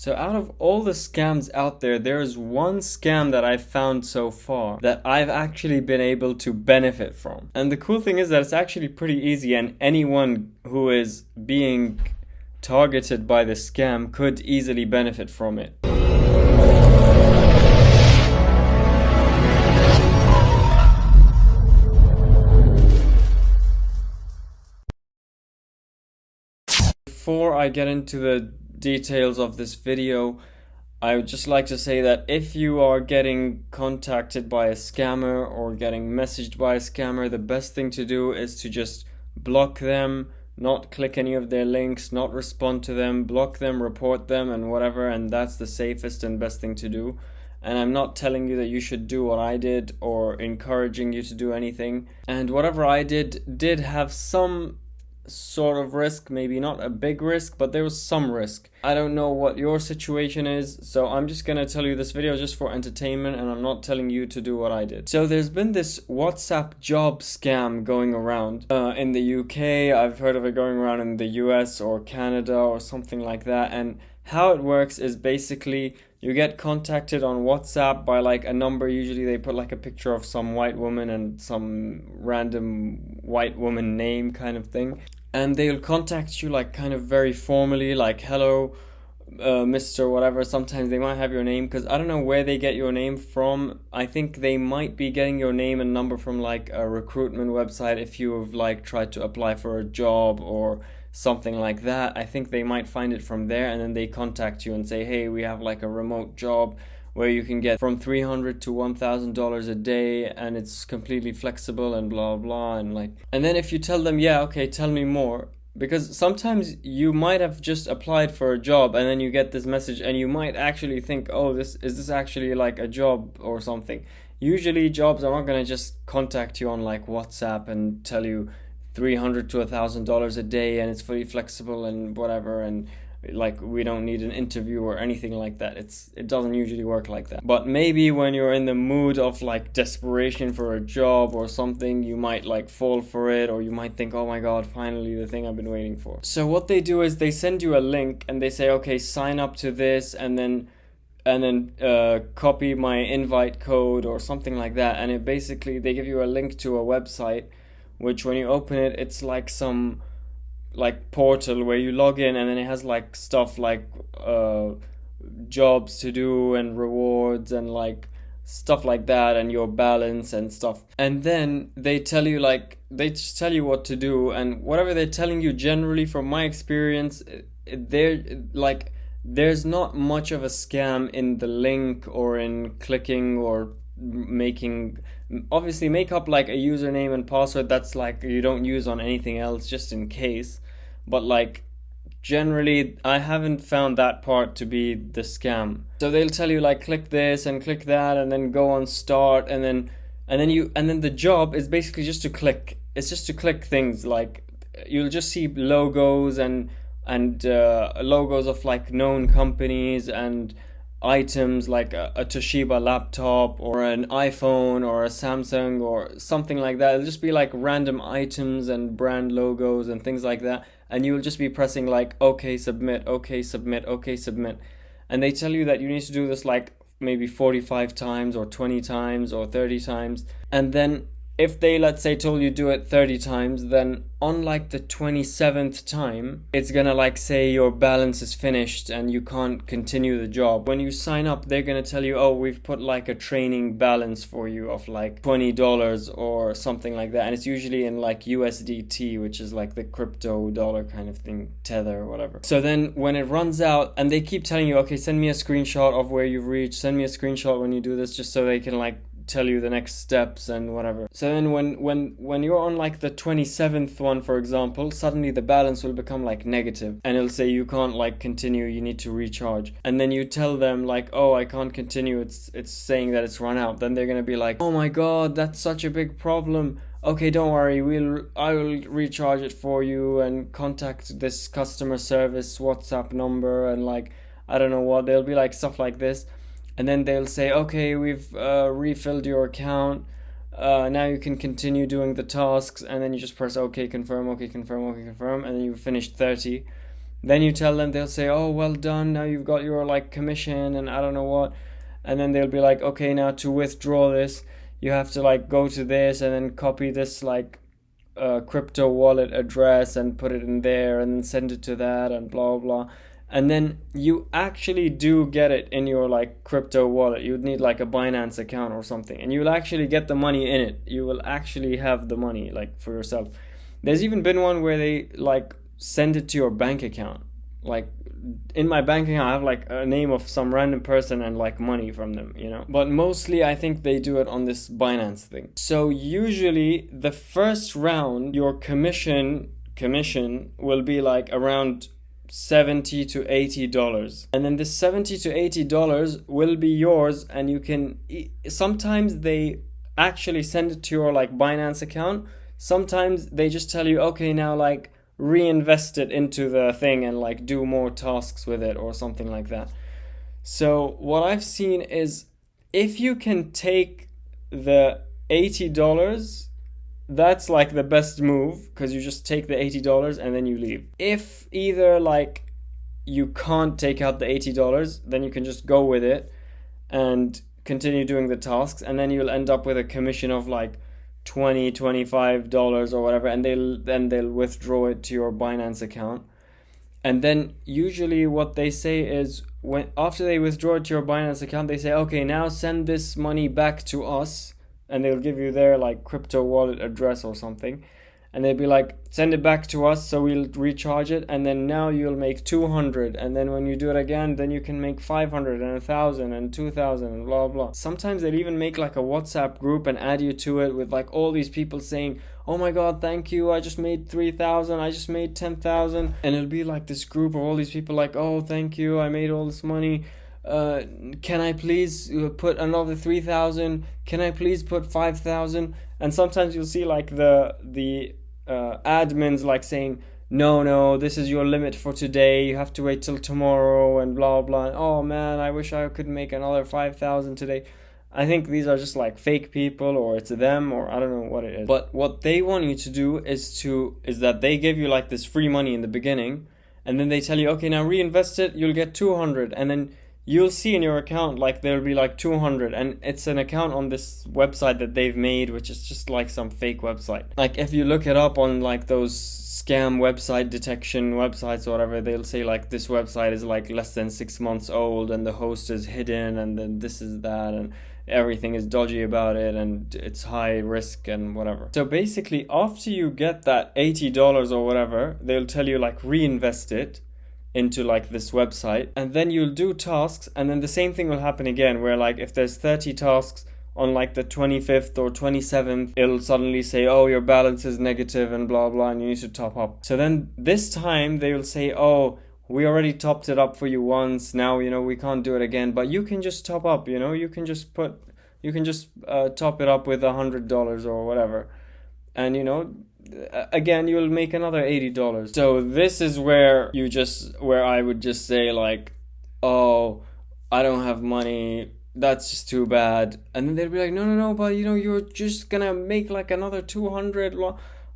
So out of all the scams out there, there is one scam that I've found so far that I've actually been able to benefit from. And the cool thing is that it's actually pretty easy, and anyone who is being targeted by the scam could easily benefit from it. Before I get into the details of this video, I would just like to say that if you are getting contacted by a scammer or getting messaged by a scammer, the best thing to do is to just block them, not click any of their links, not respond to them, block them, report them, and whatever, and that's the safest and best thing to do. And I'm not telling you that you should do what I did or encouraging you to do anything. And whatever I did have some sort of risk, maybe not a big risk, but there was some risk. I don't know what your situation is, so I'm just gonna tell you this video just for entertainment, and I'm not telling you to do what I did. So there's been this WhatsApp job scam going around in the UK. I've heard of it going around in the US or Canada or something like that, and how it works is basically you get contacted on WhatsApp by like a number. Usually they put like a picture of some white woman and some random white woman name kind of thing, and they'll contact you like kind of very formally, like hello, Mr. whatever. Sometimes they might have your name, because I don't know where they get your name from. I think they might be getting your name and number from like a recruitment website if you have like tried to apply for a job or something like that. I think they might find it from there, and then they contact you and say, hey, we have like a remote job where you can get from $300 to $1,000 a day, and it's completely flexible and blah blah, and like, and then if you tell them, yeah, okay, tell me more, because sometimes you might have just applied for a job and then you get this message and you might actually think, oh, this actually like a job or something. Usually jobs are not going to just contact you on like WhatsApp and tell you $300 to $1,000 a day and it's fully flexible and whatever, and like we don't need an interview or anything like that. It doesn't usually work like that. But maybe when you're in the mood of like desperation for a job or something, you might like fall for it, or you might think, oh my god, finally the thing I've been waiting for. So what they do is they send you a link and they say, okay, sign up to this, and then copy my invite code or something like that, and it basically, they give you a link to a website, which when you open it, it's like some like portal where you log in, and then it has like stuff like jobs to do and rewards and like stuff like that, and your balance and stuff. And then they tell you, like, they just tell you what to do, and whatever they're telling you, generally from my experience, they're like, there's not much of a scam in the link or in clicking or making, obviously make up like a username and password that's like you don't use on anything else, just in case. But like, generally I haven't found that part to be the scam. So they'll tell you like, click this and click that, and then go on start, and then the job is basically just to click. It's just to click things. Like, you'll just see logos and logos of like known companies and items like a Toshiba laptop or an iPhone or a Samsung or something like that. It'll just be like random items and brand logos and things like that, and you'll just be pressing like okay, submit, okay, submit, okay, submit. And they tell you that you need to do this like maybe 45 times or 20 times or 30 times. And then if they, let's say, told you do it 30 times, then on like the 27th time, it's gonna like say your balance is finished and you can't continue the job. When you sign up, they're gonna tell you, oh, we've put like a training balance for you of like $20 or something like that. And it's usually in like USDT, which is like the crypto dollar kind of thing, Tether or whatever. So then when it runs out, and they keep telling you, okay, send me a screenshot of where you've reached, send me a screenshot when you do this, just so they can like tell you the next steps and whatever. So then when you're on like the 27th one, for example, suddenly the balance will become like negative, and it'll say you can't like continue, you need to recharge. And then you tell them like, oh, I can't continue, it's saying that it's run out. Then they're gonna be like, oh my god, that's such a big problem. Okay, don't worry, I will recharge it for you, and contact this customer service WhatsApp number, and like, I don't know what, they'll be like stuff like this. And then they'll say, okay, we've refilled your account, now you can continue doing the tasks. And then you just press okay, confirm, okay, confirm, okay, confirm, and then you finished 30. Then you tell them, they'll say, oh, well done, now you've got your like commission and I don't know what. And then they'll be like, okay, now to withdraw this, you have to like go to this and then copy this like crypto wallet address and put it in there and then send it to that and blah blah. And then you actually do get it in your like crypto wallet. You'd need like a Binance account or something, and you'll actually get the money in it. You will actually have the money like for yourself. There's even been one where they like send it to your bank account. Like in my bank account I have like a name of some random person and like money from them, you know. But mostly I think they do it on this Binance thing. So usually the first round your commission will be like around $70 to $80, and then this $70 to $80 will be yours, and you can sometimes they actually send it to your like Binance account. Sometimes they just tell you, okay, now like reinvest it into the thing and like do more tasks with it or something like that. So what I've seen is if you can take the $80, that's like the best move, because you just take the $80 and then you leave. If either like you can't take out the $80, then you can just go with it and continue doing the tasks, and then you'll end up with a commission of like $25 or whatever, and they'll withdraw it to your Binance account. And then usually what they say is, when after they withdraw it to your Binance account, they say, okay, now send this money back to us, and they'll give you their like crypto wallet address or something, and they'll be like, send it back to us so we'll recharge it, and then now you'll make 200, and then when you do it again, then you can make 500 and 1,000 and 2,000 and blah blah. Sometimes they'll even make like a WhatsApp group and add you to it with like all these people saying, oh my god, thank you, I just made 3,000, I just made 10,000, and it'll be like this group of all these people like, oh thank you, I made all this money, can I please put another 3,000? Can I please put 5,000? And sometimes you'll see like the admins like saying, no, this is your limit for today. You have to wait till tomorrow and blah blah. Oh man, I wish I could make another 5,000 today. I think these are just like fake people, or it's them, or I don't know what it is. But what they want you to do is that they give you like this free money in the beginning, and then they tell you, okay, now reinvest it. You'll get 200, and then you'll see in your account like there'll be like 200, and it's an account on this website that they've made, which is just like some fake website. Like if you look it up on like those scam website detection websites or whatever, they'll say like this website is like less than 6 months old and the host is hidden and then this is that and everything is dodgy about it and it's high risk and whatever. So basically after you get that $80 or whatever, they'll tell you like reinvest it into like this website, and then you'll do tasks, and then the same thing will happen again, where like if there's 30 tasks on like the 25th or 27th, it'll suddenly say, oh, your balance is negative and blah blah, and you need to top up. So then this time they will say, oh, we already topped it up for you once, now you know we can't do it again, but you can just top up, you know, you can just top it up with $100 or whatever, and you know, again you'll make another $80. So this is where I would just say like, oh, I don't have money, that's just too bad, and then they'd be like, no, but you know, you're just gonna make like another 200.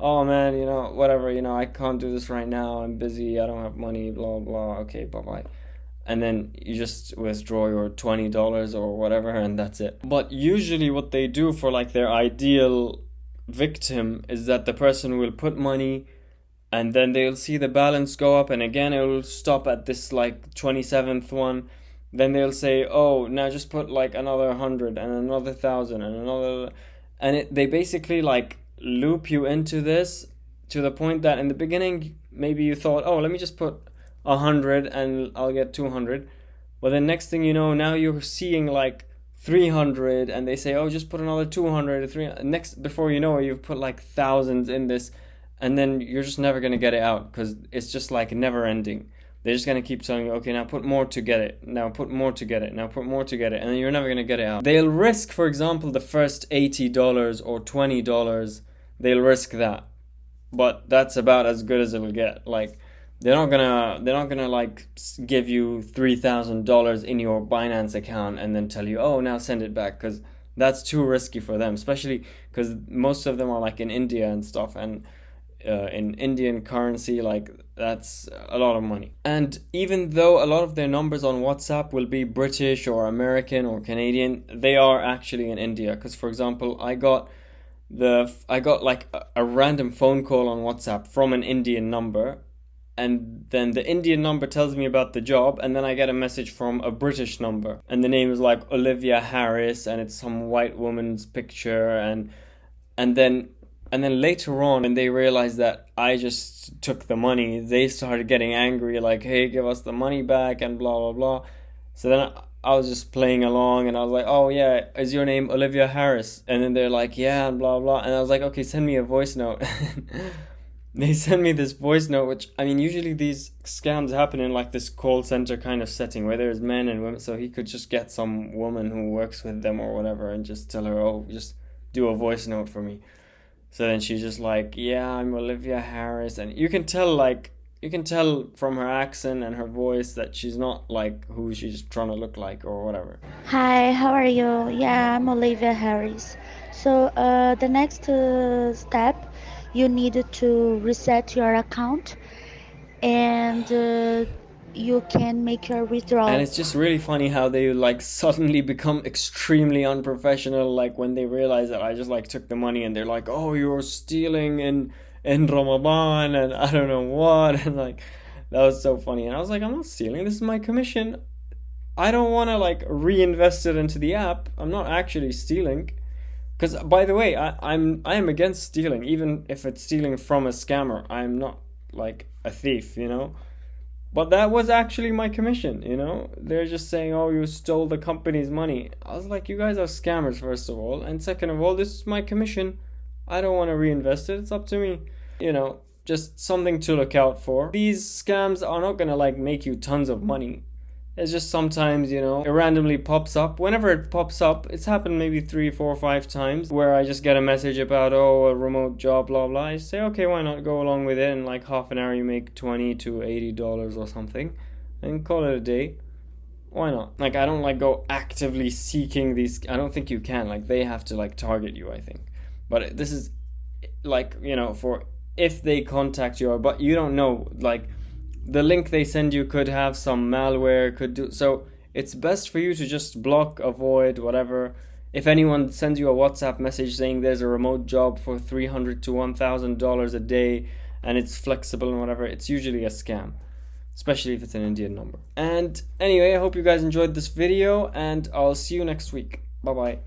Oh man, you know, whatever, you know, I can't do this right now, I'm busy, I don't have money, blah blah, okay, bye bye. And then you just withdraw your $20 or whatever, and that's it. But usually what they do for like their ideal victim is that the person will put money, and then they'll see the balance go up, and again it will stop at this like 27th one. Then they'll say, oh, now just put like another 100 and another 1,000 and another, and they basically like loop you into this to the point that in the beginning maybe you thought, oh, let me just put 100 and I'll get 200, but then next thing you know, now you're seeing like 300, and they say, oh, just put another 200, 300. Next, before you know it, you've put like thousands in this, and then you're just never gonna get it out, because it's just like never ending. They're just gonna keep telling you, okay, now put more to get it, now put more to get it, now put more to get it, and then you're never gonna get it out. They'll risk, for example, the first $80 or $20, they'll risk that, but that's about as good as it'll get. Like, they're not gonna like give you $3,000 in your Binance account and then tell you, oh, now send it back, because that's too risky for them, especially because most of them are like in India and stuff, and in Indian currency. Like, that's a lot of money. And even though a lot of their numbers on WhatsApp will be British or American or Canadian, they are actually in India. Because, for example, I got like a random phone call on WhatsApp from an Indian number, and then the Indian number tells me about the job, and then I get a message from a British number, and the name is like Olivia Harris, and it's some white woman's picture, and then later on, when they realized that I just took the money, they started getting angry, like, hey, give us the money back, and blah blah blah. So then I was just playing along, and I was like, oh yeah, is your name Olivia Harris? And then they're like, yeah, and blah blah. And I was like, okay, send me a voice note. They send me this voice note, which, I mean, usually these scams happen in like this call center kind of setting where there's men and women, so he could just get some woman who works with them or whatever and just tell her, oh, just do a voice note for me. So then she's just like, yeah, I'm Olivia Harris. And you can tell from her accent and her voice that she's not like who she's trying to look like or whatever. Hi, how are you? Yeah, I'm Olivia Harris. So, the next step, you need to reset your account and you can make your And withdrawal. it's just really funny how they like suddenly become extremely unprofessional, like when they realize that I just like took the money, and they're like, oh, you're stealing in Ramadan and I don't know what. And like, that was so funny. And I was like, I'm not stealing, this is my commission. I don't want to like reinvest it into the app. I'm not actually stealing. Because, by the way, I am against stealing, even if it's stealing from a scammer. I'm not like a thief, you know. But that was actually my commission, you know. They're just saying, "Oh, you stole the company's money." I was like, "You guys are scammers, first of all, and second of all, this is my commission. I don't want to reinvest it. It's up to me." You know, just something to look out for. These scams are not gonna like make you tons of money. It's just sometimes, you know, it randomly pops up. Whenever it pops up, it's happened maybe 3, 4, 5 times where I just get a message about, oh, a remote job, blah, blah. I say, okay, why not go along with it? In like half an hour, you make $20 to $80 or something and call it a day. Why not? Like, I don't like go actively seeking these. I don't think you can. Like, they have to like target you, I think. But this is like, you know, for if they contact you, but you don't know, like, the link they send you could have some malware, could do so. It's best for you to just block, avoid, whatever. If anyone sends you a WhatsApp message saying there's a remote job for $300 to $1,000 a day and it's flexible and whatever, it's usually a scam, especially if it's an Indian number. And anyway, I hope you guys enjoyed this video, and I'll see you next week. Bye bye.